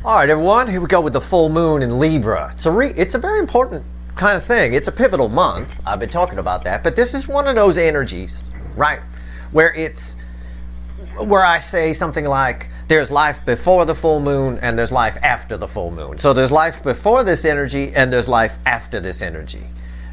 All right, everyone, here we go with the full moon in Libra. It's a very important kind of thing. It's a pivotal month. I've been talking about that, but this is one of those energies, right, where I say something like there's life before the full moon and there's life after the full moon. So there's life before this energy and there's life after this energy.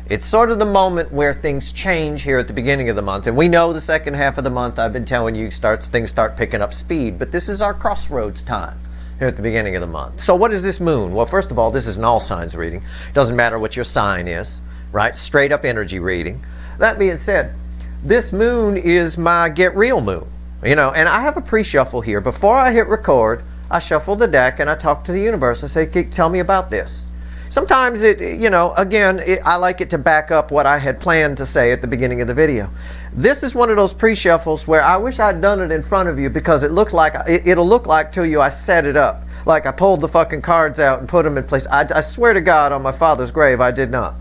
It's sort of the moment where things change here at the beginning of the month. And we know the second half of the month, I've been telling you, things start picking up speed. But this is our crossroads time here at the beginning of the month. So what is this moon? Well, first of all, this is an all signs reading. Doesn't matter what your sign is, right? Straight up energy reading. That being said, this moon is my get real moon. You know, and I have a pre-shuffle here. Before I hit record, I shuffle the deck and I talk to the universe and say, tell me about this. Sometimes I like it to back up what I had planned to say at the beginning of the video. This is one of those pre-shuffles where I wish I'd done it in front of you because it'll look like to you I set it up. Like I pulled the fucking cards out and put them in place. I swear to God on my father's grave I did not.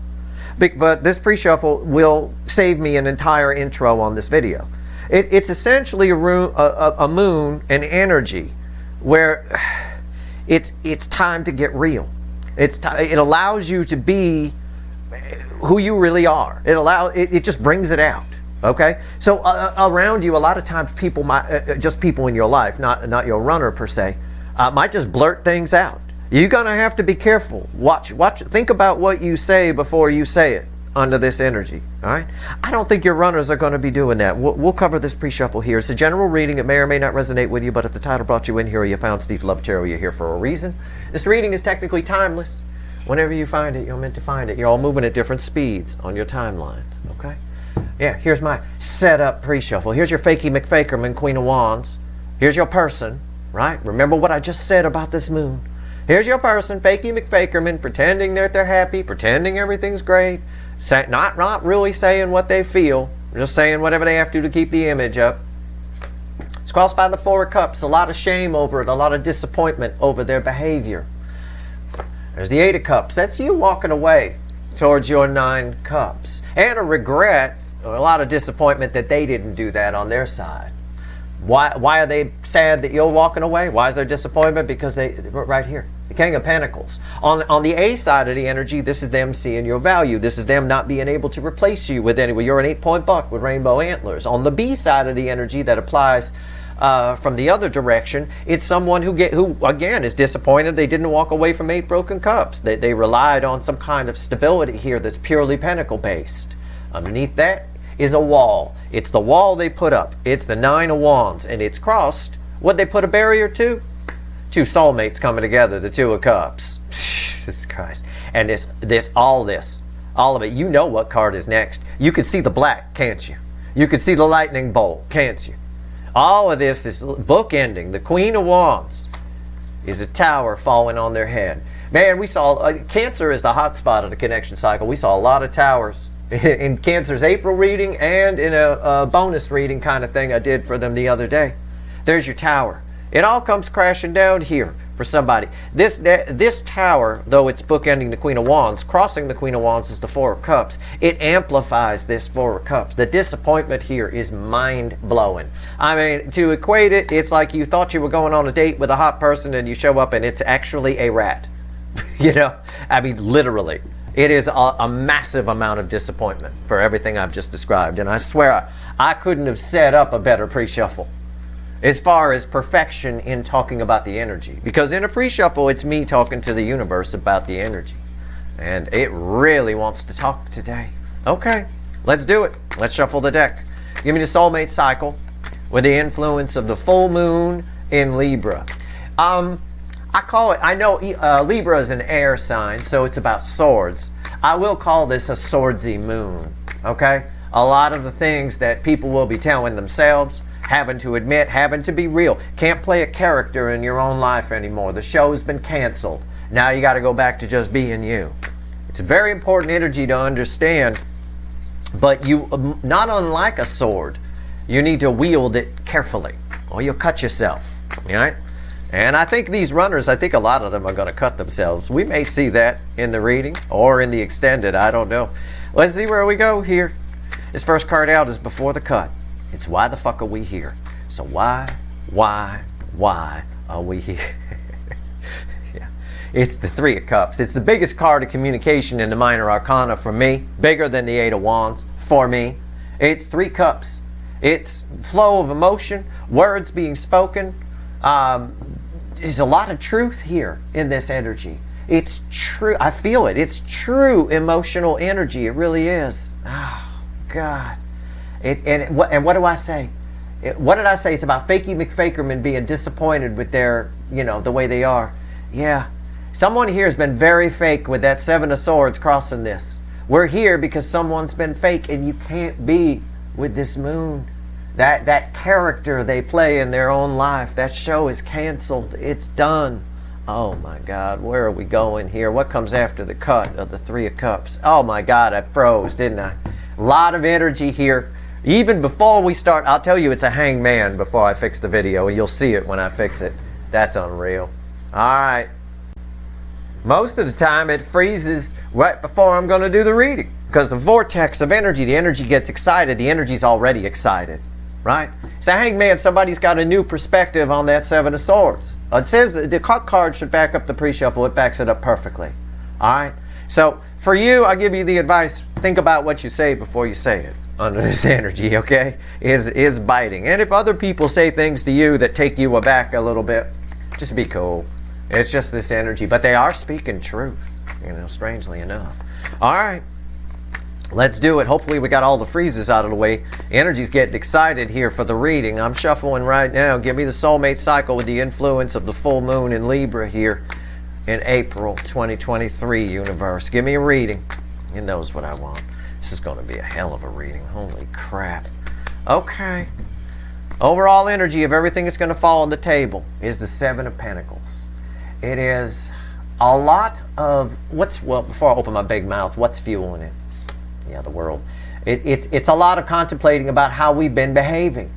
But this pre-shuffle will save me an entire intro on this video. It's essentially a moon, an energy where it's time to get real. It allows you to be who you really are. It just brings it out. Okay, so around you, a lot of times people just people in your life, not your runner per se, might just blurt things out. You're gonna have to be careful. Watch. Think about what you say before you say it under this energy. All right. I don't think your runners are going to be doing that. We'll cover this pre-shuffle here. It's a general reading. It may or may not resonate with you, but if the title brought you in here or you found Steve Love Tarot, you're here for a reason. This reading is technically timeless. Whenever you find it, you're meant to find it. You're all moving at different speeds on your timeline. Okay. Yeah. Here's my setup pre-shuffle. Here's your Fakey McFakerman, Queen of Wands. Here's your person. Right. Remember what I just said about this moon. Here's your person, Fakey McFakerman, pretending that they're happy, pretending everything's great. Not really saying what they feel, just saying whatever they have to keep the image up. It's crossed by the Four of Cups. A lot of shame over it, a lot of disappointment over their behavior. There's the Eight of Cups. That's you walking away towards your Nine Cups. And a regret, a lot of disappointment that they didn't do that on their side. Why are they sad that you're walking away? Why is there disappointment? Because right here, the King of Pentacles. On the A side of the energy, this is them seeing your value. This is them not being able to replace you with anyone. You're an 8-point buck with rainbow antlers. On the B side of the energy that applies from the other direction, it's someone who again is disappointed they didn't walk away from 8 broken cups. They relied on some kind of stability here that's purely pentacle based. Underneath that is a wall. It's the wall they put up. It's the 9 of Wands, and it's crossed. What'd they put a barrier to? 2 soulmates coming together, the 2 of Cups. Jesus Christ. And all of it. You know what card is next. You can see the black, can't you? You can see the lightning bolt, can't you? All of this is bookending. The Queen of Wands is a tower falling on their head. Man, we saw Cancer is the hot spot of the connection cycle. We saw a lot of towers in Cancer's April reading and in a bonus reading kind of thing I did for them the other day. There's your tower. It all comes crashing down here for somebody. This tower, though it's bookending the Queen of Wands, crossing the Queen of Wands is the 4 of Cups. It amplifies this 4 of Cups. The disappointment here is mind-blowing. I mean, to equate it, it's like you thought you were going on a date with a hot person and you show up and it's actually a rat. You know? I mean, literally. It is a massive amount of disappointment for everything I've just described. And I swear I couldn't have set up a better pre-shuffle as far as perfection in talking about the energy. Because in a pre-shuffle, it's me talking to the universe about the energy. And it really wants to talk today. Okay, let's do it. Let's shuffle the deck. Give me the soulmate cycle with the influence of the full moon in Libra. I know Libra is an air sign, so it's about swords. I will call this a swordsy moon, okay? A lot of the things that people will be telling themselves, having to admit, having to be real. Can't play a character in your own life anymore. The show's been canceled. Now you got to go back to just being you. It's a very important energy to understand, but you, not unlike a sword, you need to wield it carefully or you'll cut yourself, all right? And I think these runners, I think a lot of them are going to cut themselves. We may see that in the reading or in the extended. I don't know. Let's see where we go here. This first card out is Before the Cut. It's Why the Fuck Are We Here? So why are we here? It's the Three of Cups. It's the biggest card of communication in the minor arcana for me. Bigger than the Eight of Wands for me. It's Three Cups. It's flow of emotion, words being spoken. There's a lot of truth here in this energy. It's true. I feel it. It's true emotional energy. It really is. Oh, God. And what do I say? What did I say? It's about Fakey McFakerman being disappointed with their, the way they are. Yeah. Someone here has been very fake with that Seven of Swords crossing this. We're here because someone's been fake, and you can't be with this moon. That character they play in their own life, that show is canceled. It's done. Oh my God, where are we going here? What comes after the cut of the Three of Cups? Oh my God, I froze, didn't I? A lot of energy here. Even before we start, I'll tell you it's a hangman before I fix the video, and you'll see it when I fix it. That's unreal. All right. Most of the time it freezes right before I'm going to do the reading, because the vortex of energy, the energy gets excited, the energy's already excited. Right? So hangman, somebody's got a new perspective on that Seven of Swords. It says that the cut card should back up the pre-shuffle. It backs it up perfectly. All right? So for you, I'll give you the advice. Think about what you say before you say it under this energy, okay? Is biting. And if other people say things to you that take you aback a little bit, just be cool. It's just this energy. But they are speaking truth, strangely enough. All right. Let's do it. Hopefully we got all the freezes out of the way. Energy's getting excited here for the reading. I'm shuffling right now. Give me the soulmate cycle with the influence of the full moon in Libra here in April 2023, universe. Give me a reading. You knows what I want. This is going to be a hell of a reading. Holy crap. Okay. Overall energy of everything that's going to fall on the table is the Seven of Pentacles. It is a lot of before I open my big mouth, what's fueling it? Yeah, the world. It's a lot of contemplating about how we've been behaving.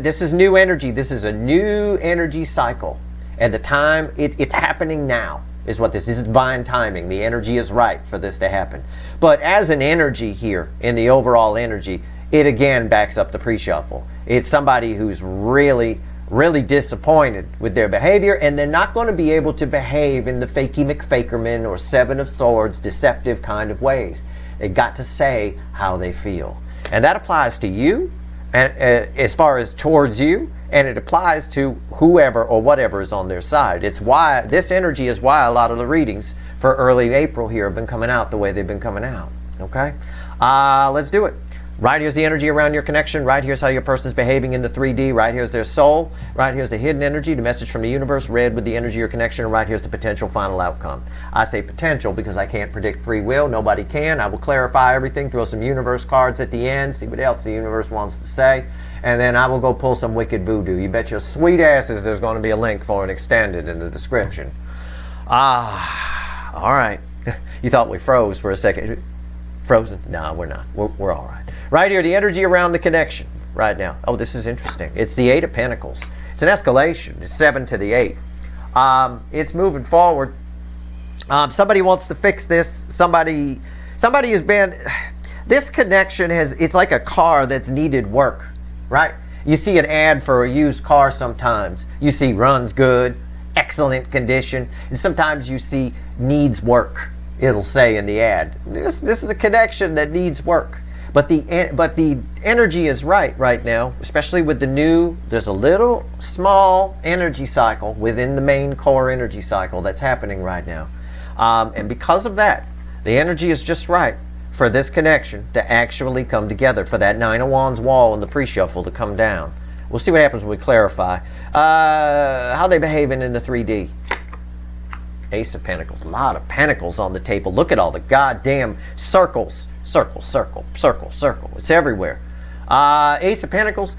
This is new energy. This is a new energy cycle. And the time, it's happening now is what this is. Divine timing. The energy is right for this to happen. But as an energy here, in the overall energy, it again backs up the pre-shuffle. It's somebody who's really, really disappointed with their behavior, and they're not going to be able to behave in the Fakey McFakerman or Seven of Swords deceptive kind of ways. They got to say how they feel. And that applies to you, and as far as towards you, and it applies to whoever or whatever is on their side. It's why this energy is why a lot of the readings for early April here have been coming out the way they've been coming out. Okay? Let's do it. Right here's the energy around your connection. Right here's how your person's behaving in the 3D. Right here's their soul. Right here's the hidden energy, the message from the universe. Red with the energy of your connection. And right here's the potential final outcome. I say potential because I can't predict free will. Nobody can. I will clarify everything. Throw some universe cards at the end. See what else the universe wants to say. And then I will go pull some wicked voodoo. You bet your sweet asses there's going to be a link for it extended in the description. All right. You thought we froze for a second. Frozen? No, we're not. We're all right. Right here, the energy around the connection right now. Oh, this is interesting. It's the Eight of Pentacles. It's an escalation. It's 7 to the 8. It's moving forward. Somebody wants to fix this. Somebody has been... This connection it's like a car that's needed work, right? You see an ad for a used car sometimes. You see runs good, excellent condition, and sometimes you see needs work. It'll say in the ad. This is a connection that needs work. But the energy is right now, especially with the new, there's a little small energy cycle within the main core energy cycle that's happening right now. And because of that, the energy is just right for this connection to actually come together, for that Nine of Wands wall and the pre-shuffle to come down. We'll see what happens when we clarify. How they behaving in the 3D. Ace of Pentacles. A lot of pentacles on the table. Look at all the goddamn circles. Circle, circle, circle, circle. It's everywhere. Ace of Pentacles.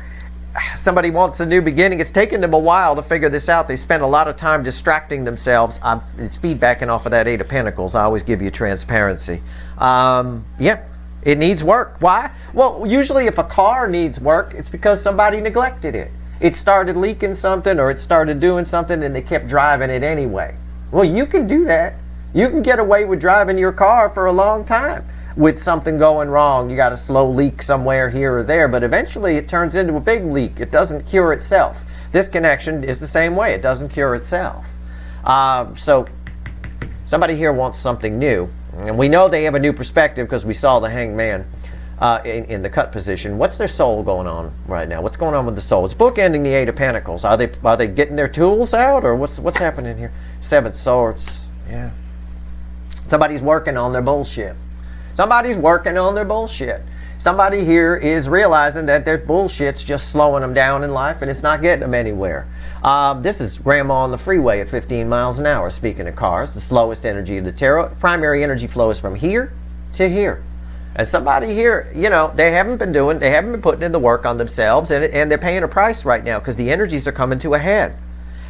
Somebody wants a new beginning. It's taken them a while to figure this out. They spent a lot of time distracting themselves. It's feedbacking off of that Eight of Pentacles. I always give you transparency. Yeah, it needs work. Why? Well, usually if a car needs work, it's because somebody neglected it. It started leaking something, or it started doing something, and they kept driving it anyway. Well, you can do that. You can get away with driving your car for a long time with something going wrong. You got a slow leak somewhere here or there, but eventually it turns into a big leak. It doesn't cure itself. This connection is the same way. It doesn't cure itself. So Somebody here wants something new. And we know they have a new perspective because we saw the Hanged Man in the cut position. What's their soul going on right now? What's going on with the soul? It's bookending the Eight of Pentacles. Are they getting their tools out, or what's happening here? Seven of Swords. Yeah. Somebody's working on their bullshit. Somebody's working on their bullshit. Somebody here is realizing that their bullshit's just slowing them down in life and it's not getting them anywhere. This is Grandma on the freeway at 15 miles an hour. Speaking of cars, the slowest energy of the tarot. Primary energy flow is from here to here. And somebody here, you know, they haven't been putting in the work on themselves, and they're paying a price right now because the energies are coming to a head.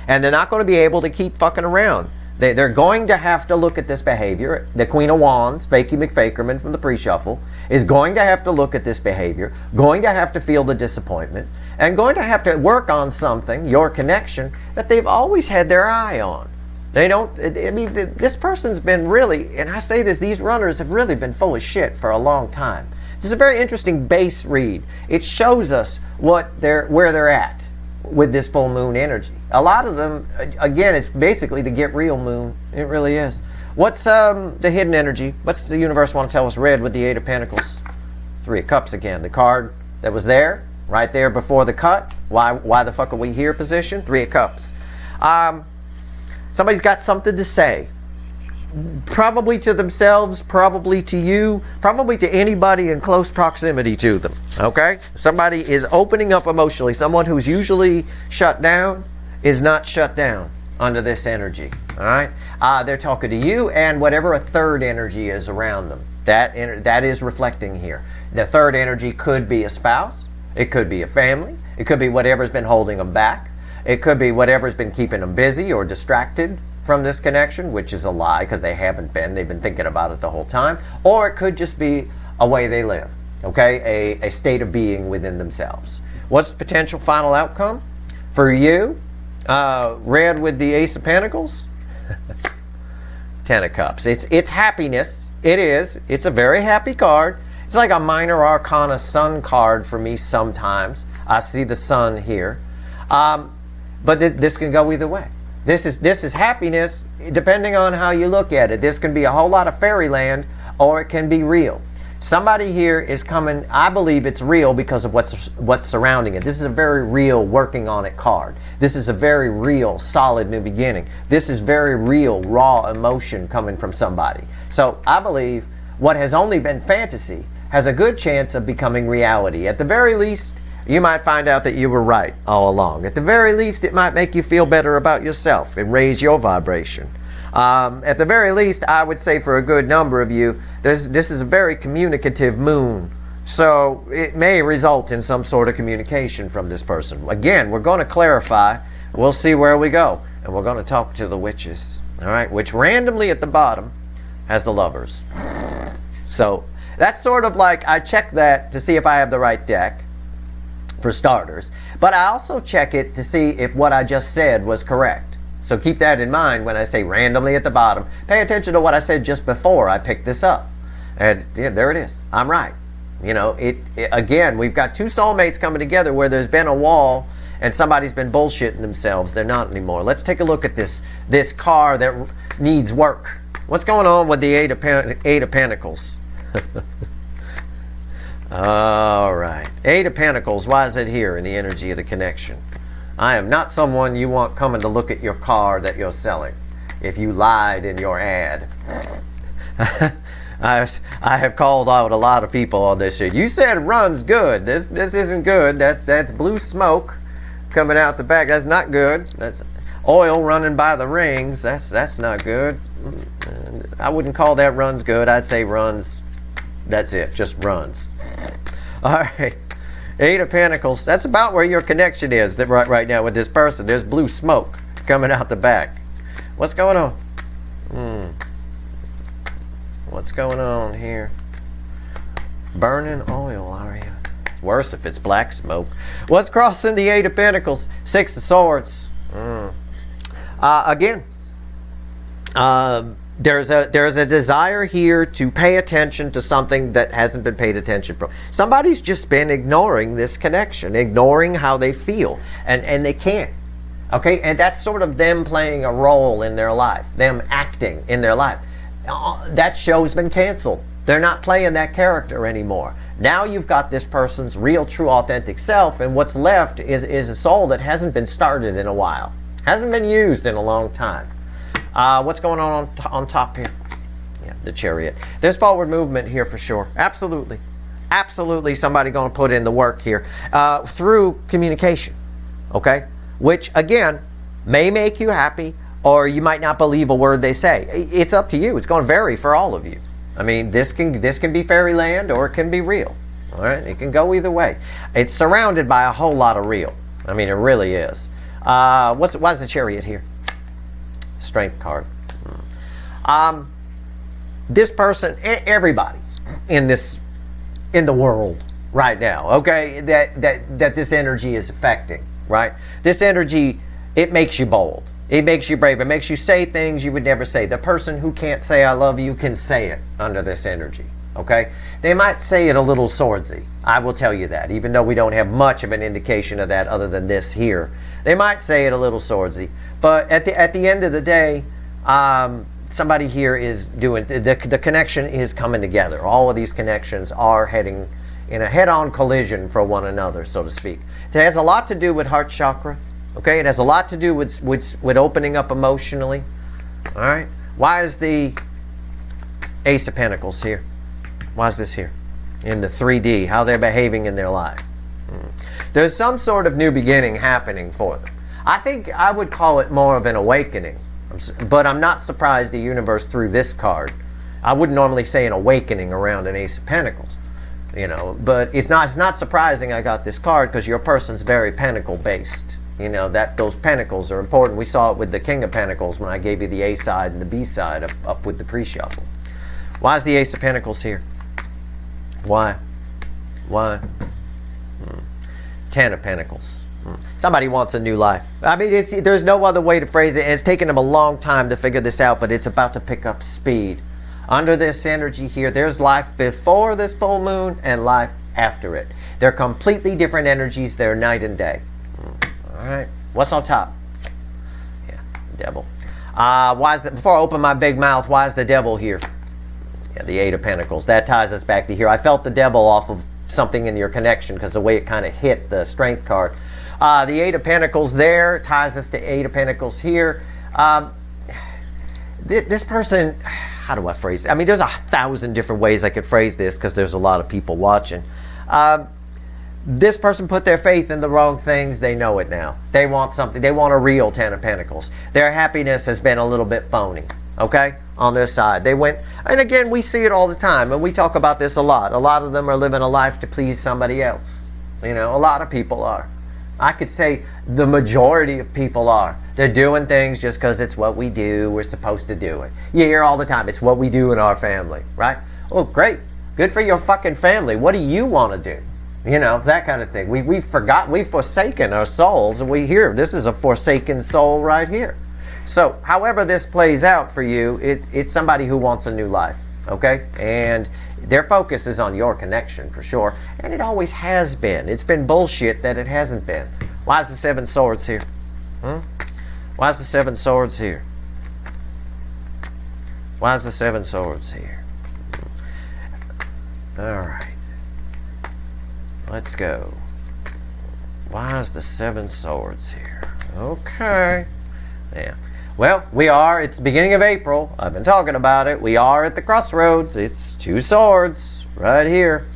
And they're not going to be able to keep fucking around. They're going to have to look at this behavior. The Queen of Wands, Fakey McFakerman from the pre-shuffle, is going to have to look at this behavior, going to have to feel the disappointment, and going to have to work on something, your connection, that they've always had their eye on. They don't, I mean, this person's been really, and I say this, these runners have really been full of shit for a long time. This is a very interesting base read. It shows us where they're at with this full moon energy. A lot of them, again, it's basically the get real moon. It really is. What's the hidden energy? What's the universe want to tell us? Red with the Eight of Pentacles. Three of Cups again. The card that was there, right there before the cut. Why the fuck are we here position? Three of Cups. Somebody's got something to say. Probably to themselves, probably to you, probably to anybody in close proximity to them. Okay? Somebody is opening up emotionally. Someone who's usually shut down is not shut down under this energy. All right? They're talking to you and whatever a third energy is around them. That is reflecting here. The third energy could be a spouse. It could be a family. It could be whatever's been holding them back. It could be whatever's been keeping them busy or distracted from this connection, which is a lie because they haven't been. They've been thinking about it the whole time. Or it could just be a way they live, okay? A state of being within themselves. What's the potential final outcome for you? Red with the Ace of Pentacles. Ten of Cups. It's happiness. It is. It's a very happy card. It's like a minor arcana sun card for me sometimes. I see the sun here. But this can go either way. This is happiness, depending on how you look at it. This can be a whole lot of fairyland, or it can be real. Somebody here is coming, I believe it's real because of what's surrounding it. This is a very real working on it card. This is a very real solid new beginning. This is very real raw emotion coming from somebody. So I believe what has only been fantasy has a good chance of becoming reality. At the very least, you might find out that you were right all along. At the very least, it might make you feel better about yourself and raise your vibration. At the very least, I would say for a good number of you, this is a very communicative moon. So it may result in some sort of communication from this person. Again, we're going to clarify. We'll see where we go. And we're going to talk to the witches. All right, which randomly at the bottom has the Lovers. So that's sort of like I check that to see if I have the right deck, for starters, but I also check it to see if what I just said was correct. So keep that in mind when I say randomly at the bottom. Pay attention to what I said just before I picked this up. And yeah, there it is. I'm right. You know, again, we've got two soulmates coming together where there's been a wall and somebody's been bullshitting themselves. They're not anymore. Let's take a look at this car that needs work. What's going on with the Eight of Pentacles? All right. Eight of Pentacles. Why is it here in the energy of the connection? I am not someone you want coming to look at your car that you're selling. If you lied in your ad. I have called out a lot of people on this shit. You said runs good. This isn't good. That's blue smoke coming out the back. That's not good. That's oil running by the rings. That's not good. I wouldn't call that runs good. I'd say runs. That's it. Just runs. All right. Eight of Pentacles. That's about where your connection is right now with this person. There's blue smoke coming out the back. What's going on? What's going on here? Burning oil, are you? It's worse if it's black smoke. What's crossing the Eight of Pentacles? Six of Swords. Again, there's a desire here to pay attention to something that hasn't been paid attention from. Somebody's just been ignoring this connection, ignoring how they feel, and they can't. Okay, and that's sort of them playing a role in their life, them acting in their life. That show's been canceled. They're not playing that character anymore. Now you've got this person's real, true, authentic self, and what's left is a soul that hasn't been started in a while, hasn't been used in a long time. What's going on top here? Yeah, the Chariot. There's forward movement here for sure. Absolutely. Absolutely somebody going to put in the work here through communication. Okay? Which, again, may make you happy, or you might not believe a word they say. It's up to you. It's going to vary for all of you. I mean, this can be fairyland or it can be real. All right? It can go either way. It's surrounded by a whole lot of real. I mean, it really is. Why is the Chariot here? Strength card. This person, everybody in the world right now, okay, that this energy is affecting, right? This energy, it makes you bold. It makes you brave. It makes you say things you would never say. The person who can't say I love you can say it under this energy, okay? They might say it a little swordsy. I will tell you that, even though we don't have much of an indication of that other than this here. They might say it a little swordsy. But at the end of the day, somebody here is doing, the connection is coming together. All of these connections are heading in a head-on collision for one another, so to speak. It has a lot to do with heart chakra. Okay, it has a lot to do with opening up emotionally. All right. Why is the Ace of Pentacles here? Why is this here? In the 3D, how they're behaving in their life. There's some sort of new beginning happening for them. I think I would call it more of an awakening. But I'm not surprised the universe threw this card. I wouldn't normally say an awakening around an Ace of Pentacles. You know, but it's not surprising I got this card because your person's very pentacle based. You know, that those pentacles are important. We saw it with the King of Pentacles when I gave you the A side and the B side up with the pre-shuffle. Why is the Ace of Pentacles here? Why? Ten of Pentacles. Somebody wants a new life. I mean, there's no other way to phrase it. And it's taken them a long time to figure this out, but it's about to pick up speed. Under this energy here, there's life before this full moon and life after it. They're completely different energies. They're night and day. All right. What's on top? Yeah, Devil. Why is that? Before I open my big mouth, why is the Devil here? Yeah, the Eight of Pentacles. That ties us back to here. I felt the Devil off of something in your connection because the way it kind of hit the Strength card. The Eight of Pentacles there ties us to Eight of Pentacles here. This person, how do I phrase it? I mean, there's 1,000 different ways I could phrase this because there's a lot of people watching. This person put their faith in the wrong things. They know it now. They want something. They want a real Ten of Pentacles. Their happiness has been a little bit phony, okay, on their side. They went, and again, we see it all the time, and we talk about this a lot. A lot of them are living a life to please somebody else. You know, a lot of people are. I could say the majority of people are. They're doing things just because it's what we do. We're supposed to do it. You hear all the time, it's what we do in our family, right? Oh, great. Good for your fucking family. What do you want to do? You know, that kind of thing. We've forsaken our souls, and we hear this is a forsaken soul right here. So, however this plays out for you, it's somebody who wants a new life, okay? And their focus is on your connection for sure, and it always has been. It's been bullshit that it hasn't been. Why is the Seven Swords here? Why is the Seven Swords here? Why is the Seven Swords here? All right. Let's go. Why is the Seven Swords here? Okay. Yeah. Well, it's the beginning of April. I've been talking about it. We are at the crossroads. It's two swords right here.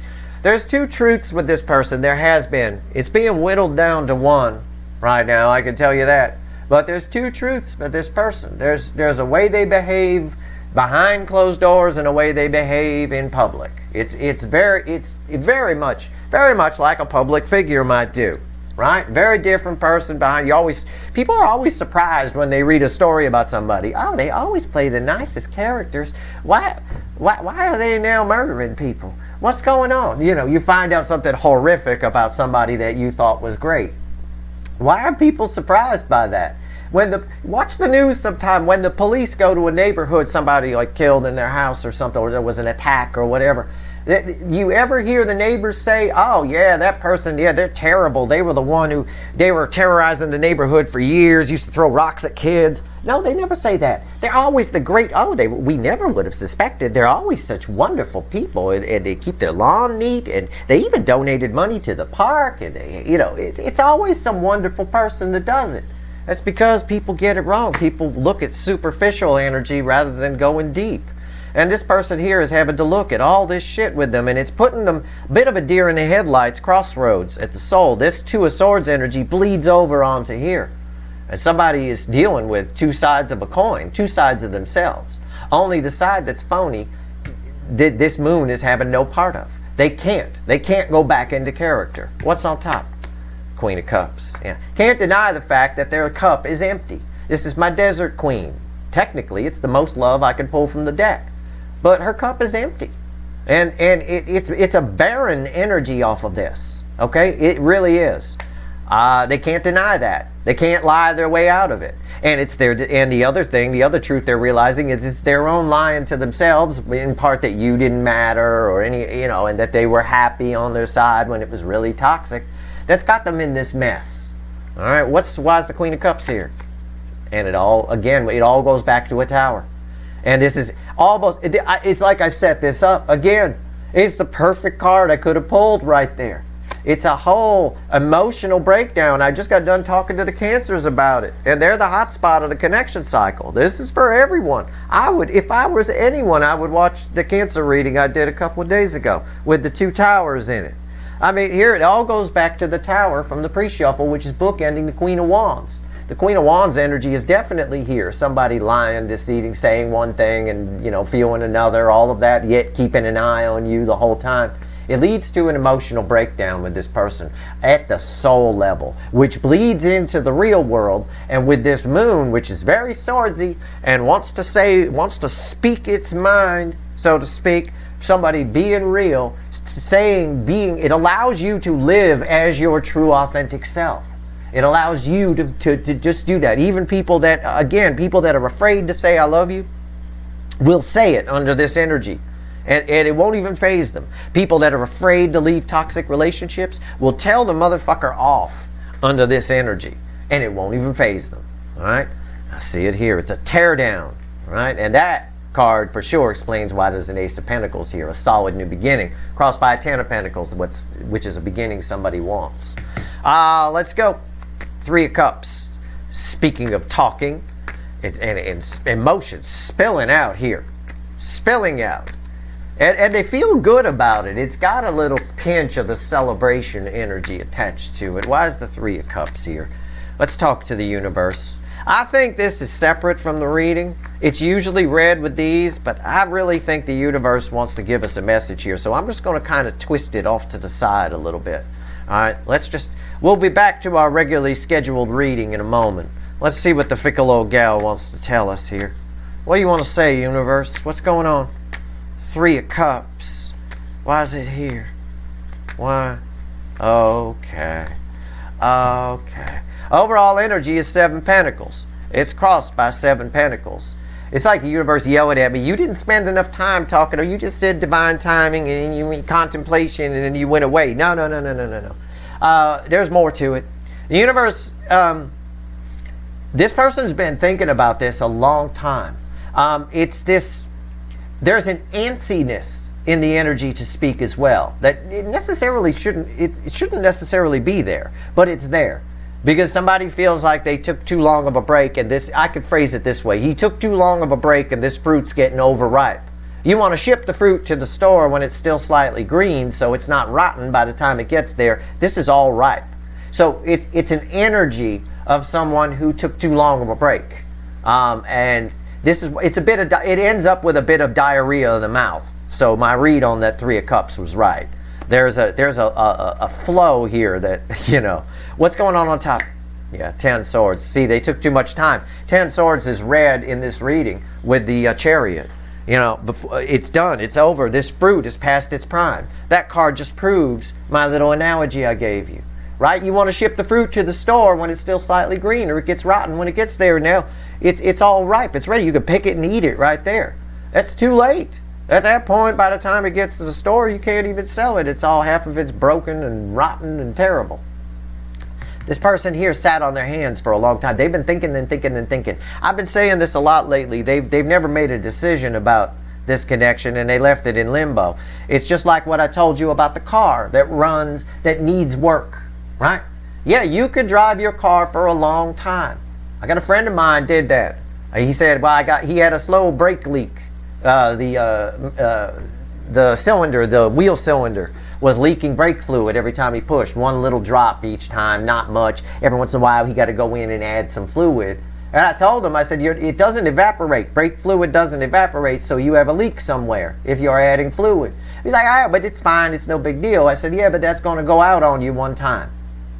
There's two truths with this person. There has been. It's being whittled down to one right now, I can tell you that. But there's two truths with this person. There's a way they behave behind closed doors and a way they behave in public. It's very much like a public figure might do. Right? Very different person behind you. People are always surprised when they read a story about somebody. Oh, they always play the nicest characters. Why are they now murdering people? What's going on? You know, you find out something horrific about somebody that you thought was great. Why are people surprised by that? Watch the news sometime when the police go to a neighborhood, somebody like killed in their house or something, or there was an attack or whatever. You ever hear the neighbors say, oh yeah, that person, yeah, they're terrible. They were the one who, they were terrorizing the neighborhood for years, used to throw rocks at kids. No, they never say that. They're always the great, we never would have suspected. They're always such wonderful people, and they keep their lawn neat, and they even donated money to the park, and it's always some wonderful person that does it. That's because people get it wrong. People look at superficial energy rather than going deep. And this person here is having to look at all this shit with them, and it's putting them a bit of a deer in the headlights, crossroads at the soul. This Two of Swords energy bleeds over onto here. And somebody is dealing with two sides of a coin, two sides of themselves. Only the side that's phony, this moon is having no part of. They can't go back into character. What's on top? Queen of Cups. Yeah. Can't deny the fact that their cup is empty. This is my desert queen. Technically, it's the most love I can pull from the deck. But her cup is empty, and it's a barren energy off of this. Okay, it really is. They can't deny that. They can't lie their way out of it. And it's their, and the other thing, the other truth they're realizing is it's their own lying to themselves, in part that you didn't matter or any, and that they were happy on their side when it was really toxic. That's got them in this mess. All right, why is the Queen of Cups here? And it all goes back to a tower. And this is almost, it's like I set this up again. It's the perfect card I could have pulled right there. It's a whole emotional breakdown. I just got done talking to the Cancers about it. And they're the hot spot of the connection cycle. This is for everyone. If I was anyone, I would watch the Cancer reading I did a couple of days ago with the two towers in it. I mean, here it all goes back to the tower from the pre-shuffle, which is bookending the Queen of Wands. The Queen of Wands energy is definitely here. Somebody lying, deceiving, saying one thing and, feeling another, all of that, yet keeping an eye on you the whole time. It leads to an emotional breakdown with this person at the soul level, which bleeds into the real world. And with this moon, which is very swordsy and wants to speak its mind, so to speak, somebody being real, it allows you to live as your true authentic self. It allows you to just do that. Even people that are afraid to say I love you will say it under this energy. And it won't even faze them. People that are afraid to leave toxic relationships will tell the motherfucker off under this energy. And it won't even faze them. All right? I see it here. It's a teardown. All right? And that card for sure explains why there's an Ace of Pentacles here. A solid new beginning. Crossed by a Ten of Pentacles, which is a beginning somebody wants. Let's go. Three of Cups. Speaking of talking and emotions spilling out here. Spilling out. And they feel good about it. It's got a little pinch of the celebration energy attached to it. Why is the Three of Cups here? Let's talk to the universe. I think this is separate from the reading. It's usually read with these, but I really think the universe wants to give us a message here. So I'm just going to kind of twist it off to the side a little bit. All right, we'll be back to our regularly scheduled reading in a moment. Let's see what the fickle old gal wants to tell us here. What do you want to say, universe? What's going on? Three of Cups. Why is it here? Why? Okay. Overall energy is Seven Pentacles. It's crossed by Seven Pentacles. It's like the universe yelling at me, you didn't spend enough time talking, or you just said divine timing and you mean contemplation and then you went away. No. There's more to it. The universe, this person's been thinking about this a long time. There's an antsiness in the energy to speak as well. That it shouldn't necessarily be there, but it's there. Because somebody feels like they took too long of a break, and I could phrase it this way. He took too long of a break and this fruit's getting overripe. You want to ship the fruit to the store when it's still slightly green so it's not rotten by the time it gets there. This is all ripe. So it's an energy of someone who took too long of a break. And it ends up with a bit of diarrhea in the mouth. So my read on that Three of Cups was right. There's a flow here that, what's going on top? Yeah, 10 Swords. See, they took too much time. 10 Swords is read in this reading with the Chariot. It's done. It's over. This fruit is past its prime. That card just proves my little analogy I gave you. Right? You want to ship the fruit to the store when it's still slightly green, or it gets rotten when it gets there. Now, it's all ripe. It's ready. You can pick it and eat it right there. That's too late. At that point, by the time it gets to the store, you can't even sell it. It's all, half of it's broken and rotten and terrible. This person here sat on their hands for a long time. They've been thinking and thinking and thinking. I've been saying this a lot lately. They've never made a decision about this connection, and they left it in limbo. It's just like what I told you about the car that runs, that needs work, right? Yeah, you could drive your car for a long time. I got a friend of mine did that. He said, well, he had a slow brake leak. The cylinder, the wheel cylinder, was leaking brake fluid every time he pushed. One little drop each time, not much. Every once in a while, he got to go in and add some fluid. And I told him, I said, it doesn't evaporate. Brake fluid doesn't evaporate, so you have a leak somewhere if you're adding fluid. He's like, ah, but it's fine. It's no big deal. I said, yeah, but that's going to go out on you one time.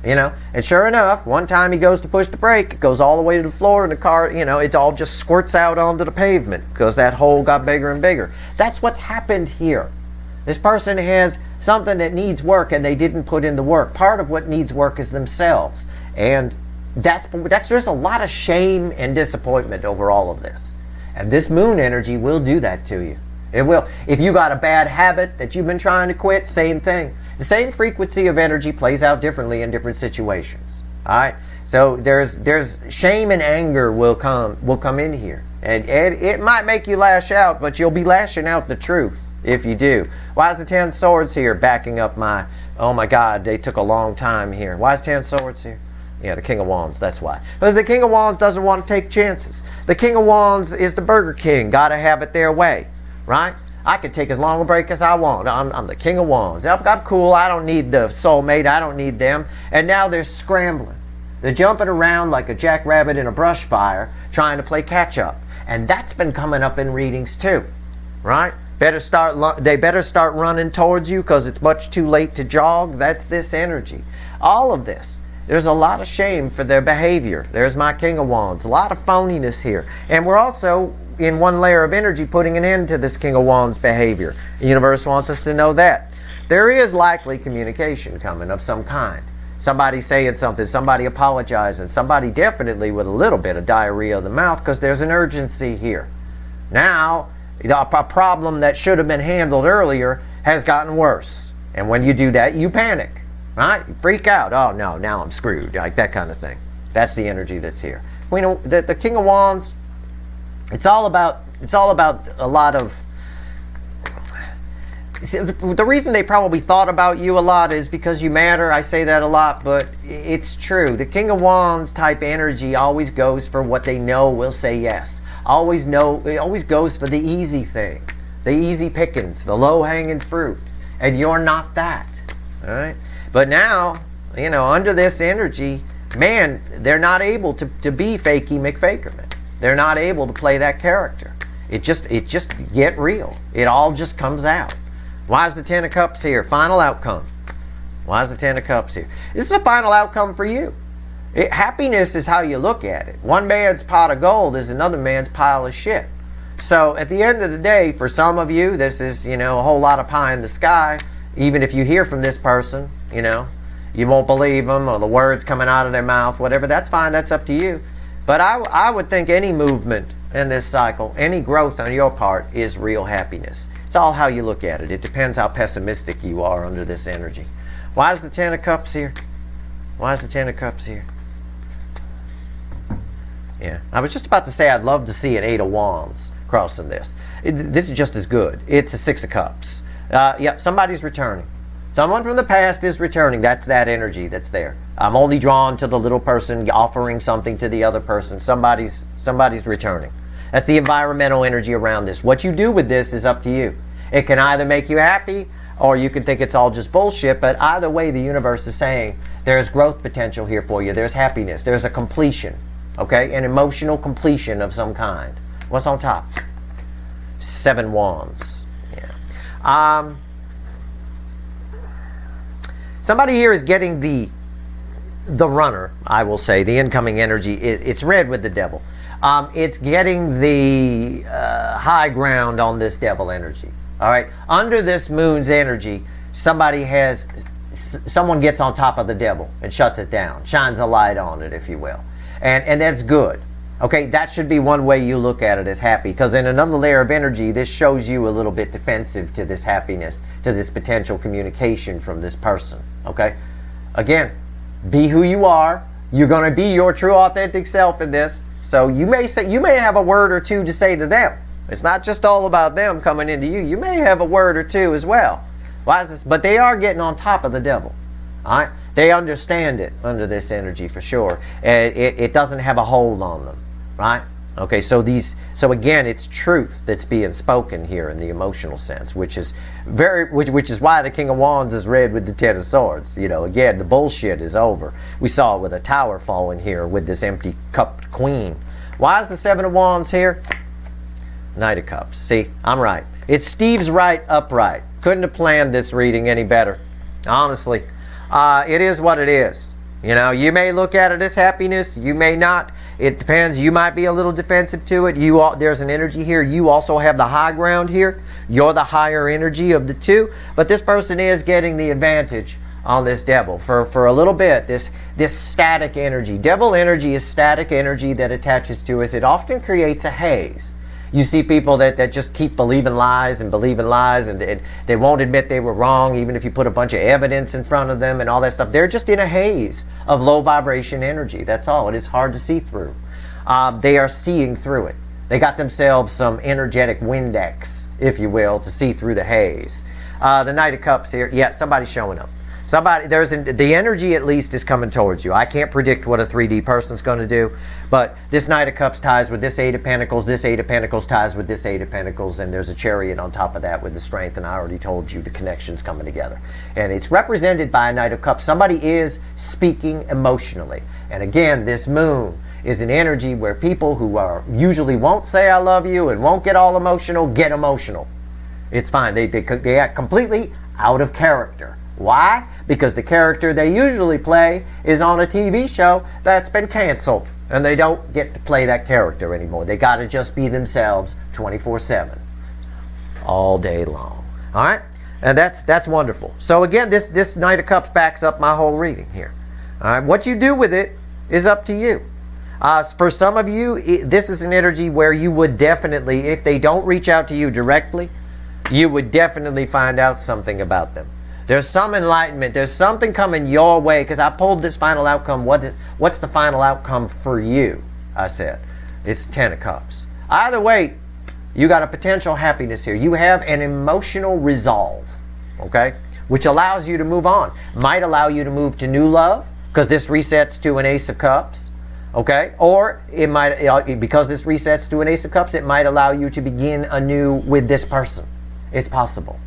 You know, and sure enough, one time he goes to push the brake, it goes all the way to the floor, and the car, you know, it all just squirts out onto the pavement because that hole got bigger and bigger. That's what's happened here. This person has something that needs work, and they didn't put in the work. Part of what needs work is themselves, and there's a lot of shame and disappointment over all of this. And this moon energy will do that to you. It will. If you got a bad habit that you've been trying to quit, same thing. The same frequency of energy plays out differently in different situations. All right. So there's shame and anger will come in here, and it might make you lash out, but you'll be lashing out the truth if you do. Why is the 10 swords here backing up my? Oh my God, they took a long time here. Why is 10 swords here? Yeah, the King of Wands. That's why. Because the King of Wands doesn't want to take chances. The King of Wands is the Burger King. Got to have it their way, right? I can take as long a break as I want. I'm the King of Wands. I'm cool. I don't need the soulmate. I don't need them. And now they're scrambling. They're jumping around like a jackrabbit in a brush fire, trying to play catch up. And that's been coming up in readings too, right? They better start running towards you because it's much too late to jog. That's this energy. All of this. There's a lot of shame for their behavior. There's my King of Wands. A lot of phoniness here. And we're also, in one layer of energy, putting an end to this King of Wands behavior. The universe wants us to know that. There is likely communication coming of some kind. Somebody saying something, somebody apologizing, somebody definitely with a little bit of diarrhea of the mouth because there's an urgency here. Now, a problem that should have been handled earlier has gotten worse. And when you do that, you panic. Right? You freak out. Oh no, now I'm screwed. Like that kind of thing. That's the energy that's here. You know, the King of Wands, it's all about a lot of. The reason they probably thought about you a lot is because you matter. I say that a lot, but it's true. The King of Wands type energy always goes for what they know will say yes. It always goes for the easy thing, the easy pickings, the low-hanging fruit, and you're not that. All right. But now, you know, under this energy, man, they're not able to be fakey McFakerman. They're not able to play that character. It just get real. It all just comes out. Why is the 10 of Cups here? Final outcome. Why is the 10 of Cups here? This is a final outcome for you. Happiness is how you look at it. One man's pot of gold is another man's pile of shit. So at the end of the day, for some of you, this is, you know, a whole lot of pie in the sky. Even if you hear from this person, you know, you won't believe them or the words coming out of their mouth, whatever. That's fine. That's up to you. But I would think any movement in this cycle, any growth on your part is real happiness. It's all how you look at it. It depends how pessimistic you are under this energy. Why is the 10 of Cups here? Why is the 10 of Cups here? Yeah, I was just about to say I'd love to see an 8 of Wands crossing this. This is just as good. It's a 6 of Cups. Yep, somebody's returning. Someone from the past is returning. That's that energy that's there. I'm only drawn to the little person offering something to the other person. Somebody's returning. That's the environmental energy around this. What you do with this is up to you. It can either make you happy or you can think it's all just bullshit, but either way the universe is saying there's growth potential here for you. There's happiness. There's a completion. Okay? An emotional completion of some kind. What's on top? 7 Wands. Yeah. Somebody here is getting the runner, I will say, the incoming energy. It's red with the devil. It's getting the high ground on this devil energy. All right. Under this moon's energy, someone gets on top of the devil and shuts it down, shines a light on it, if you will. And that's good. Okay, that should be one way you look at it, as happy, because in another layer of energy, this shows you a little bit defensive to this happiness, to this potential communication from this person. Okay, again, be who you are. You're going to be your true authentic self in this. So you may have a word or two to say to them. It's not just all about them coming into you. You may have a word or two as well. Why is this? But they are getting on top of the devil. All right, they understand it under this energy for sure. It doesn't have a hold on them. Right? Okay, so again, it's truth that's being spoken here in the emotional sense, which is why the King of Wands is red with the Ten of Swords. You know, again, the bullshit is over. We saw it with a tower falling here with this empty cupped queen. Why is the Seven of Wands here? Knight of Cups. See, I'm right. It's Steve's right upright. Couldn't have planned this reading any better. Honestly, it is what it is. You know, you may look at it as happiness, you may not. It depends. You might be a little defensive to it. There's an energy here. You also have the high ground here. You're the higher energy of the two. But this person is getting the advantage on this devil for a little bit. This static energy. Devil energy is static energy that attaches to us. It often creates a haze. You see people that just keep believing lies and they won't admit they were wrong even if you put a bunch of evidence in front of them and all that stuff. They're just in a haze of low vibration energy. That's all. It is hard to see through. They are seeing through it. They got themselves some energetic Windex, if you will, to see through the haze. The Knight of Cups here. Yeah, somebody's showing up. The energy at least is coming towards you. I can't predict what a 3D person's going to do, but this Knight of Cups ties with this Eight of Pentacles, this Eight of Pentacles ties with this Eight of Pentacles, and there's a Chariot on top of that with the Strength, and I already told you the connections coming together. And it's represented by a Knight of Cups. Somebody is speaking emotionally. And again, this Moon is an energy where people who usually won't say I love you and won't get all emotional, get emotional. It's fine. They act completely out of character. Why? Because the character they usually play is on a TV show that's been canceled, and they don't get to play that character anymore. They got to just be themselves 24/7, all day long. All right, and that's wonderful. So again, this Knight of Cups backs up my whole reading here. All right, what you do with it is up to you. For some of you, this is an energy where you would definitely, if they don't reach out to you directly, you would definitely find out something about them. There's some enlightenment. There's something coming your way, because I pulled this final outcome. What's the final outcome for you? I said. It's Ten of Cups. Either way, you got a potential happiness here. You have an emotional resolve, okay, which allows you to move on. Might allow you to move to new love, because this resets to an Ace of Cups, okay? Or it might, because this resets to an Ace of Cups, it might allow you to begin anew with this person. It's possible.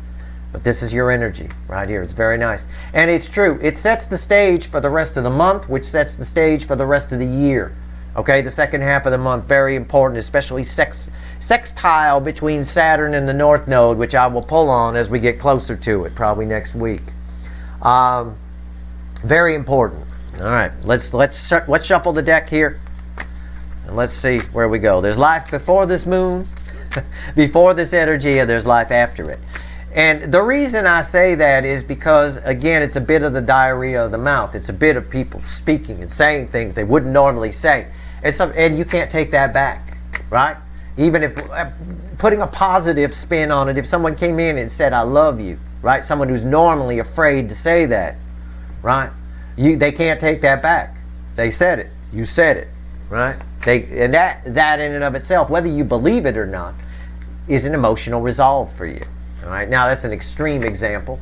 But this is your energy right here. It's very nice. And it's true. It sets the stage for the rest of the month, which sets the stage for the rest of the year. Okay, the second half of the month, very important, especially sextile between Saturn and the North Node, which I will pull on as we get closer to it, probably next week. Very important. All right, let's shuffle the deck here, and let's see where we go. There's life before this moon, before this energy, and there's life after it. And the reason I say that is because, again, it's a bit of the diarrhea of the mouth. It's a bit of people speaking and saying things they wouldn't normally say. And you can't take that back, right? Even if putting a positive spin on it, if someone came in and said, I love you, right? Someone who's normally afraid to say that, right? They can't take that back. They said it. You said it, right? And that in and of itself, whether you believe it or not, is an emotional resolve for you. All right, now that's an extreme example.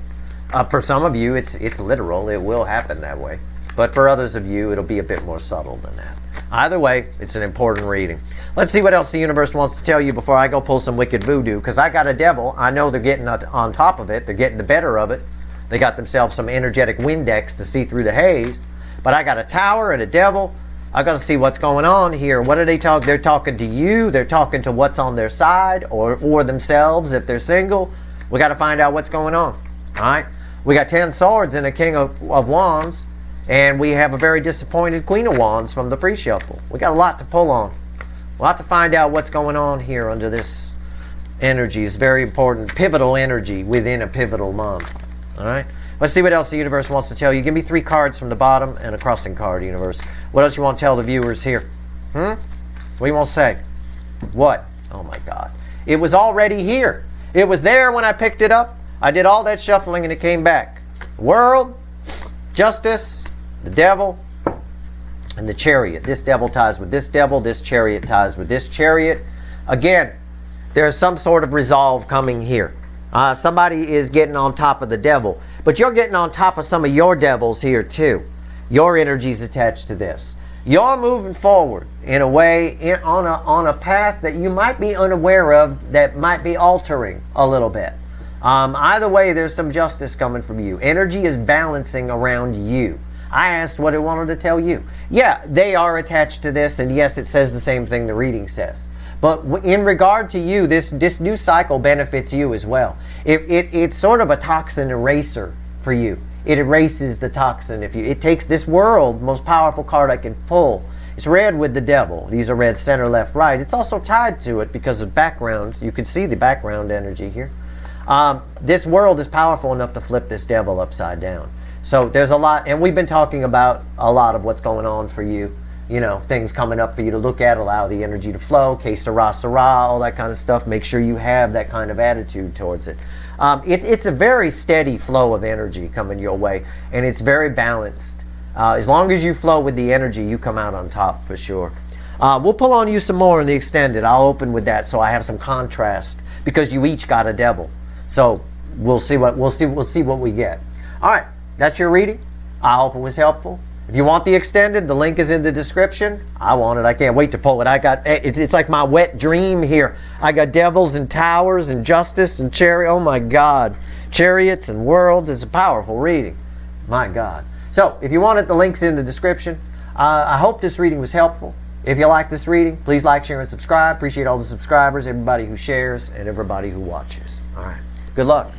For some of you, it's literal. It will happen that way. But for others of you, it'll be a bit more subtle than that. Either way, it's an important reading. Let's see what else the universe wants to tell you before I go pull some wicked voodoo. Because I got a devil. I know they're getting on top of it. They're getting the better of it. They got themselves some energetic Windex to see through the haze. But I got a tower and a devil. I got to see what's going on here. What are they talking? They're talking to you. They're talking to what's on their side or themselves if they're single. We got to find out what's going on. All right. We got 10 swords and a King of Wands. And we have a very disappointed Queen of Wands from the pre-shuffle. We got a lot to pull on. We'll have to find out what's going on here under this energy. It's very important. Pivotal energy within a pivotal month. All right. Let's see what else the universe wants to tell you. Give me 3 cards from the bottom and a crossing card, universe. What else you want to tell the viewers here? What do you want to say? What? Oh my God. It was already here. It was there when I picked it up. I did all that shuffling and it came back. World, justice, the devil, and the chariot. This devil ties with this devil. This chariot ties with this chariot. Again, there's some sort of resolve coming here. Somebody is getting on top of the devil. But you're getting on top of some of your devils here too. Your energy's attached to this. You're moving forward in a way, on a path that you might be unaware of, that might be altering a little bit. Either way, there's some justice coming from you. Energy is balancing around you. I asked what it wanted to tell you. Yeah, they are attached to this, and yes, it says the same thing the reading says. But in regard to you, this new cycle benefits you as well. It's sort of a toxin eraser for you. It erases the toxin. It takes this world, most powerful card I can pull. It's red with the devil. These are red center, left, right. It's also tied to it because of background. You can see the background energy here. This world is powerful enough to flip this devil upside down. So there's a lot, and we've been talking about a lot of what's going on for you. You know, things coming up for you to look at, allow the energy to flow, que sera, sera, all that kind of stuff. Make sure you have that kind of attitude towards it. It's a very steady flow of energy coming your way, and it's very balanced. As long as you flow with the energy, you come out on top for sure. We'll pull on you some more in the extended. I'll open with that so I have some contrast, because you each got a devil. So we'll see what we get. All right, that's your reading. I hope it was helpful. If you want the extended, the link is in the description. I want it. I can't wait to pull it. It's like my wet dream here. I got devils and towers and justice and chariot. Oh my God. Chariots and worlds. It's a powerful reading. My God. So if you want it, the link's in the description. I hope this reading was helpful. If you like this reading, please like, share, and subscribe. Appreciate all the subscribers, everybody who shares, and everybody who watches. All right. Good luck.